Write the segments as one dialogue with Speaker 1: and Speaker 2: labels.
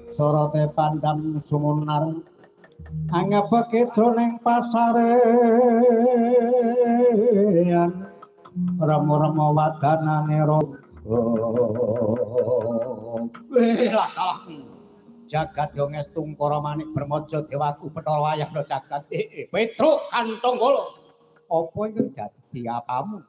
Speaker 1: Sorote pandam sumunar angepake jroning pasarean remo-remo wadanane raga jagat yo ngestung para manik bermaja dewaku Bathara Wayahna jagat Petruk Kanthonggala apa iki dadi apamu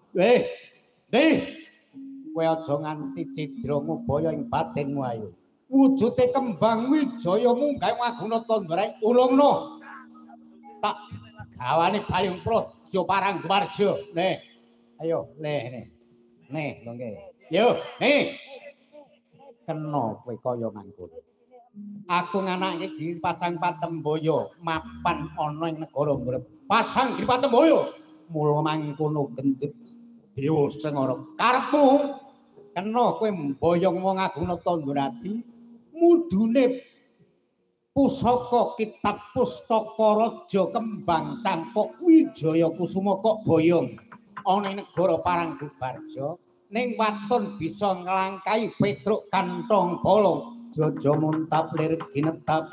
Speaker 1: kowe aja nganti cidra ngubaya ing batinmu ayo wujude kembang wijaya munggah ngaguna tandra ulungna tak gawane bayung praja parang warja ayo lho nggih yo kena kowe kaya mangkono aku nganake Giri Pasang Patemboyo mapan ana ing negara Mrep Pasang Giri Patemboyo mula mangkono gendut dewa Sengara karepmu kena kowe mboyong wong agungna Tandurati mudune pusaka kitab pustaka raja kembang cangkok wijaya kusuma kok boyong ana ing negara Paranggubarja ning waton bisa nglangkai Petruk Kanthonggala jaja muntap lir ginetap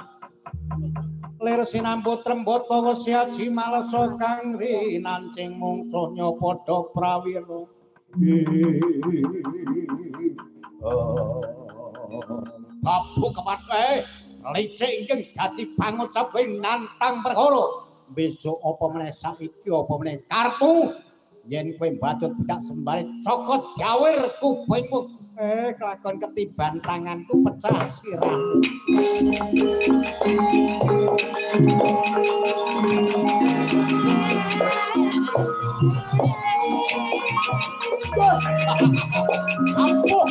Speaker 1: lir sinambut trembata wesi aji malesa kang rinancing mungsanya padha prawira Babu kepat licik ingkang dadi pangucap nantang perkara besok apa meneh saiki apa meneh karepmu yen kowe mbacut tidak sembari cokot jawir kupingmu kelakon ketiban tanganku pecah sirahmu ampuh